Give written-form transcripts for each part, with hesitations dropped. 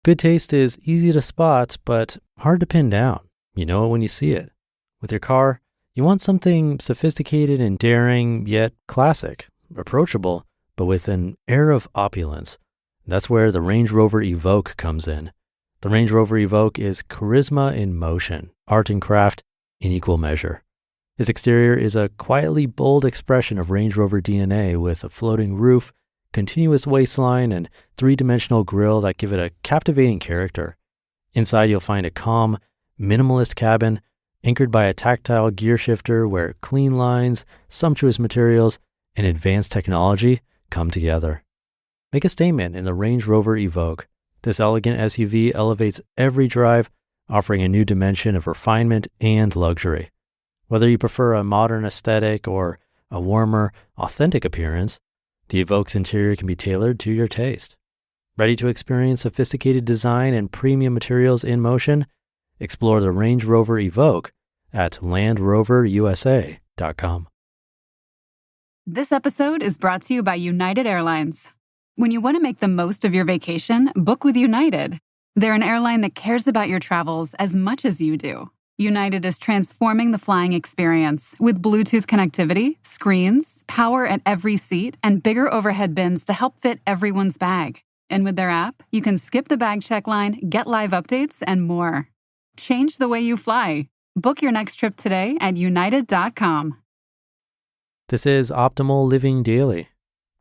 Good taste is easy to spot, but hard to pin down. You know it when you see it. With your car, you want something sophisticated and daring, yet classic, approachable, but with an air of opulence. That's where the Range Rover Evoque comes in. The Range Rover Evoque is charisma in motion, art and craft in equal measure. Its exterior is a quietly bold expression of Range Rover DNA with a floating roof, continuous waistline, and three-dimensional grille that give it a captivating character. Inside, you'll find a calm, minimalist cabin anchored by a tactile gear shifter where clean lines, sumptuous materials, and advanced technology come together. Make a statement in the Range Rover Evoque. This elegant SUV elevates every drive, offering a new dimension of refinement and luxury. Whether you prefer a modern aesthetic or a warmer, authentic appearance, the Evoque's interior can be tailored to your taste. Ready to experience sophisticated design and premium materials in motion? Explore the Range Rover Evoque at LandRoverUSA.com. This episode is brought to you by United Airlines. When you want to make the most of your vacation, book with United. They're an airline that cares about your travels as much as you do. United is transforming the flying experience with Bluetooth connectivity, screens, power at every seat, and bigger overhead bins to help fit everyone's bag. And with their app, you can skip the bag check line, get live updates, and more. Change the way you fly. Book your next trip today at united.com. This is Optimal Living Daily.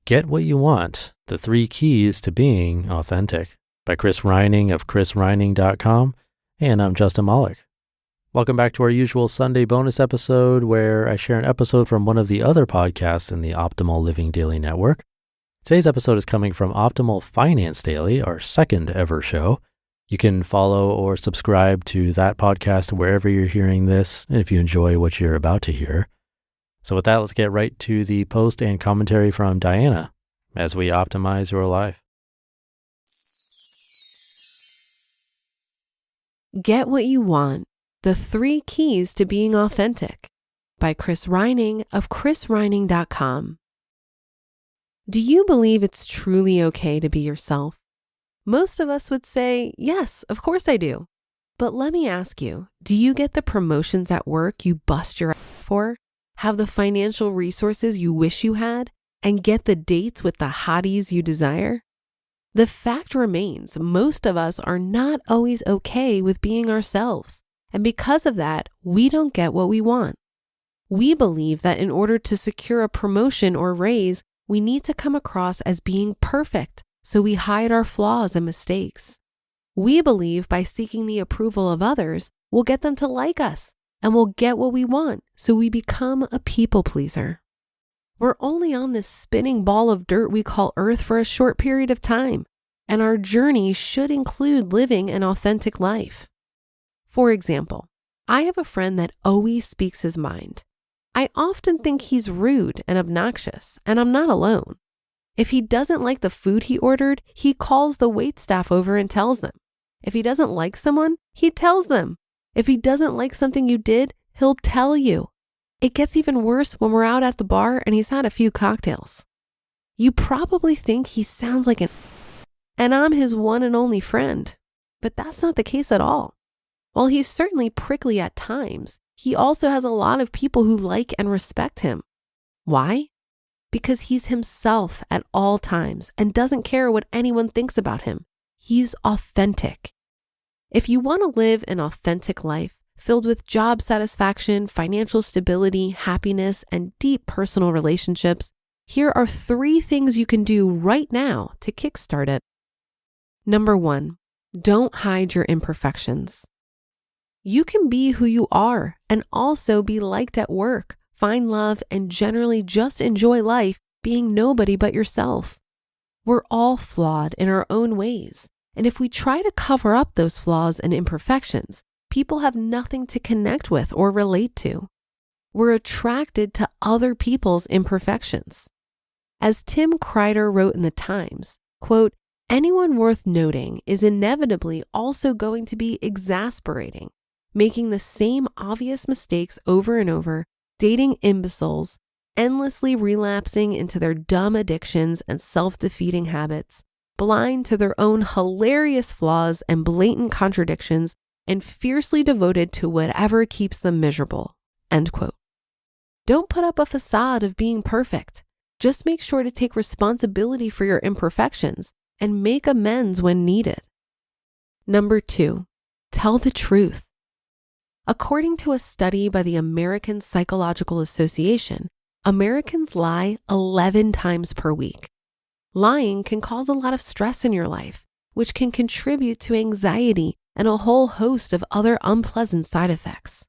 Get what you want, the 3 keys to being authentic, by Chris Reining of chrisreining.com, and I'm Justin Malik. Welcome back to our usual Sunday bonus episode where I share an episode from one of the other podcasts in the Optimal Living Daily network. Today's episode is coming from Optimal Finance Daily, our second ever show. You can follow or subscribe to that podcast wherever you're hearing this, if you enjoy what you're about to hear. So with that, let's get right to the post and commentary from Diana as we optimize your life. Get what you want. The 3 keys to being authentic, by Chris Reining of chrisreining.com. Do you believe it's truly okay to be yourself? Most of us would say, yes, of course I do. But let me ask you, do you get the promotions at work you bust your ass for, have the financial resources you wish you had, and get the dates with the hotties you desire? The fact remains, most of us are not always okay with being ourselves. And because of that, we don't get what we want. We believe that in order to secure a promotion or raise, we need to come across as being perfect, so we hide our flaws and mistakes. We believe by seeking the approval of others, we'll get them to like us, and we'll get what we want, so we become a people pleaser. We're only on this spinning ball of dirt we call Earth for a short period of time, and our journey should include living an authentic life. For example, I have a friend that always speaks his mind. I often think he's rude and obnoxious, and I'm not alone. If he doesn't like the food he ordered, he calls the waitstaff over and tells them. If he doesn't like someone, he tells them. If he doesn't like something you did, he'll tell you. It gets even worse when we're out at the bar and he's had a few cocktails. You probably think he sounds like and I'm his one and only friend, but that's not the case at all. While he's certainly prickly at times, he also has a lot of people who like and respect him. Why? Because he's himself at all times and doesn't care what anyone thinks about him. He's authentic. If you want to live an authentic life filled with job satisfaction, financial stability, happiness, and deep personal relationships, here are 3 things you can do right now to kickstart it. Number 1, don't hide your imperfections. You can be who you are and also be liked at work, find love, and generally just enjoy life being nobody but yourself. We're all flawed in our own ways, and if we try to cover up those flaws and imperfections, people have nothing to connect with or relate to. We're attracted to other people's imperfections. As Tim Kreider wrote in the Times, quote, "Anyone worth noting is inevitably also going to be exasperating, making the same obvious mistakes over and over, dating imbeciles, endlessly relapsing into their dumb addictions and self-defeating habits, blind to their own hilarious flaws and blatant contradictions, and fiercely devoted to whatever keeps them miserable." End quote. Don't put up a facade of being perfect. Just make sure to take responsibility for your imperfections and make amends when needed. Number 2, tell the truth. According to a study by the American Psychological Association, Americans lie 11 times per week. Lying can cause a lot of stress in your life, which can contribute to anxiety and a whole host of other unpleasant side effects.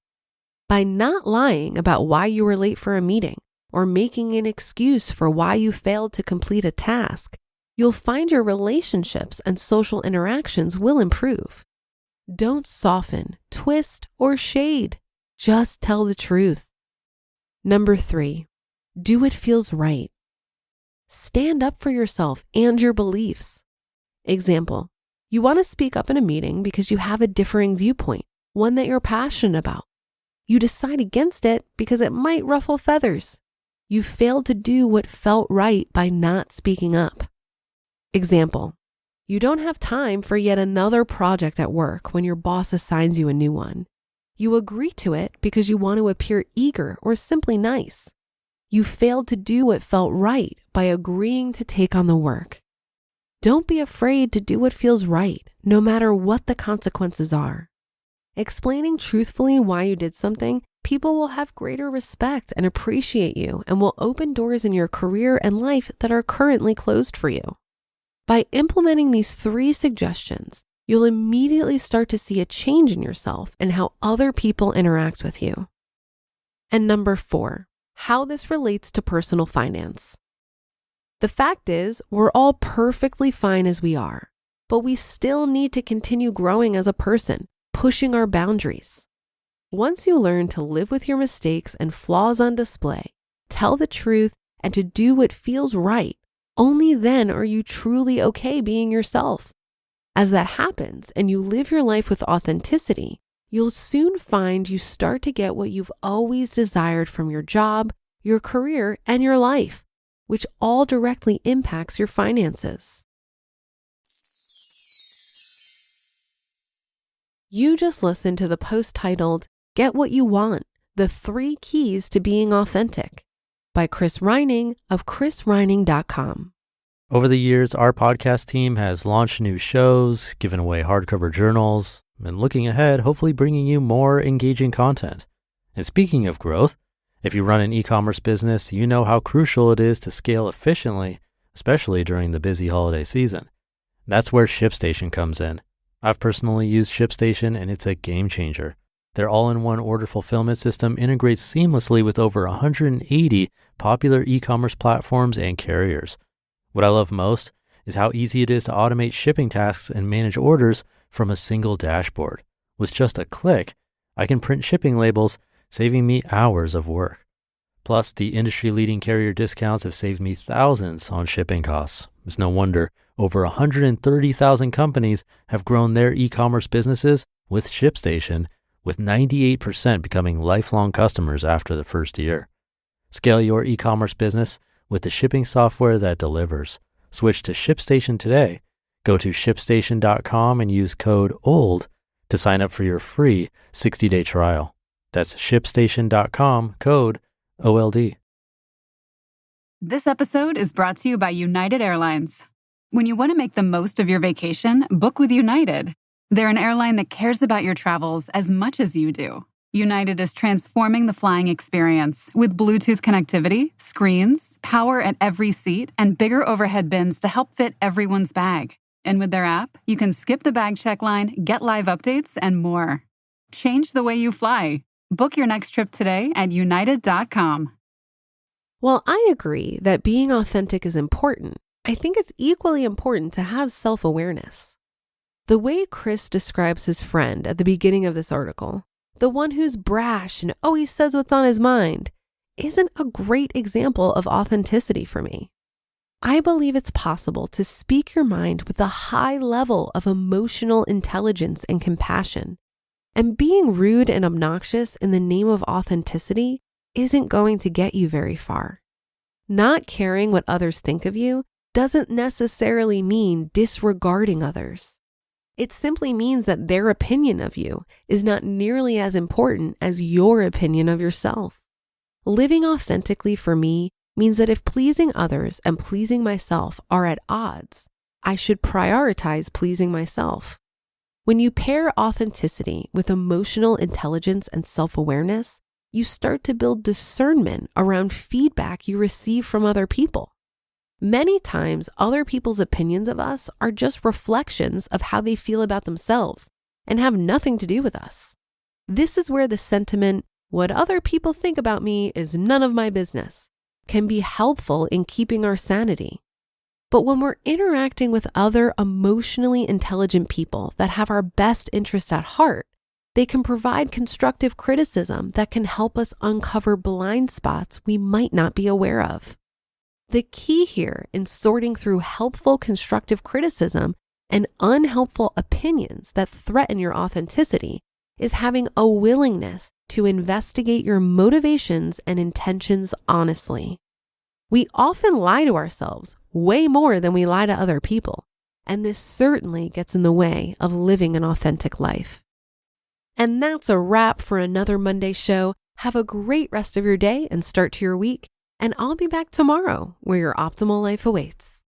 By not lying about why you were late for a meeting or making an excuse for why you failed to complete a task, you'll find your relationships and social interactions will improve. Don't soften, twist, or shade. Just tell the truth. Number 3, do what feels right. Stand up for yourself and your beliefs. Example, you want to speak up in a meeting because you have a differing viewpoint, one that you're passionate about. You decide against it because it might ruffle feathers. You failed to do what felt right by not speaking up. Example, you don't have time for yet another project at work when your boss assigns you a new one. You agree to it because you want to appear eager or simply nice. You failed to do what felt right by agreeing to take on the work. Don't be afraid to do what feels right, no matter what the consequences are. Explaining truthfully why you did something, people will have greater respect and appreciate you and will open doors in your career and life that are currently closed for you. By implementing these 3 suggestions, you'll immediately start to see a change in yourself and how other people interact with you. And number 4, how this relates to personal finance. The fact is, we're all perfectly fine as we are, but we still need to continue growing as a person, pushing our boundaries. Once you learn to live with your mistakes and flaws on display, tell the truth, and to do what feels right, only then are you truly okay being yourself. As that happens and you live your life with authenticity, you'll soon find you start to get what you've always desired from your job, your career, and your life, which all directly impacts your finances. You just listened to the post titled, "Get What You Want, The 3 Keys to Being Authentic," by Chris Reining of chrisreining.com. Over the years, our podcast team has launched new shows, given away hardcover journals, and looking ahead, hopefully bringing you more engaging content. And speaking of growth, if you run an e-commerce business, you know how crucial it is to scale efficiently, especially during the busy holiday season. That's where ShipStation comes in. I've personally used ShipStation, and it's a game changer. Their all-in-one order fulfillment system integrates seamlessly with over 180 popular e-commerce platforms and carriers. What I love most is how easy it is to automate shipping tasks and manage orders from a single dashboard. With just a click, I can print shipping labels, saving me hours of work. Plus, the industry-leading carrier discounts have saved me thousands on shipping costs. It's no wonder over 130,000 companies have grown their e-commerce businesses with ShipStation, with 98% becoming lifelong customers after the first year. Scale your e-commerce business with the shipping software that delivers. Switch to ShipStation today. Go to shipstation.com and use code OLD to sign up for your free 60-day trial. That's shipstation.com, code OLD. This episode is brought to you by United Airlines. When you want to make the most of your vacation, book with United. They're an airline that cares about your travels as much as you do. United is transforming the flying experience with Bluetooth connectivity, screens, power at every seat, and bigger overhead bins to help fit everyone's bag. And with their app, you can skip the bag check line, get live updates, and more. Change the way you fly. Book your next trip today at united.com. While I agree that being authentic is important, I think it's equally important to have self-awareness. The way Chris describes his friend at the beginning of this article, the one who's brash and always says what's on his mind, isn't a great example of authenticity for me. I believe it's possible to speak your mind with a high level of emotional intelligence and compassion. And being rude and obnoxious in the name of authenticity isn't going to get you very far. Not caring what others think of you doesn't necessarily mean disregarding others. It simply means that their opinion of you is not nearly as important as your opinion of yourself. Living authentically for me means that if pleasing others and pleasing myself are at odds, I should prioritize pleasing myself. When you pair authenticity with emotional intelligence and self-awareness, you start to build discernment around feedback you receive from other people. Many times, other people's opinions of us are just reflections of how they feel about themselves and have nothing to do with us. This is where the sentiment, "What other people think about me is none of my business," can be helpful in keeping our sanity. But when we're interacting with other emotionally intelligent people that have our best interests at heart, they can provide constructive criticism that can help us uncover blind spots we might not be aware of. The key here in sorting through helpful constructive criticism and unhelpful opinions that threaten your authenticity is having a willingness to investigate your motivations and intentions honestly. We often lie to ourselves way more than we lie to other people, and this certainly gets in the way of living an authentic life. And that's a wrap for another Monday show. Have a great rest of your day and start to your week, and I'll be back tomorrow where your optimal life awaits.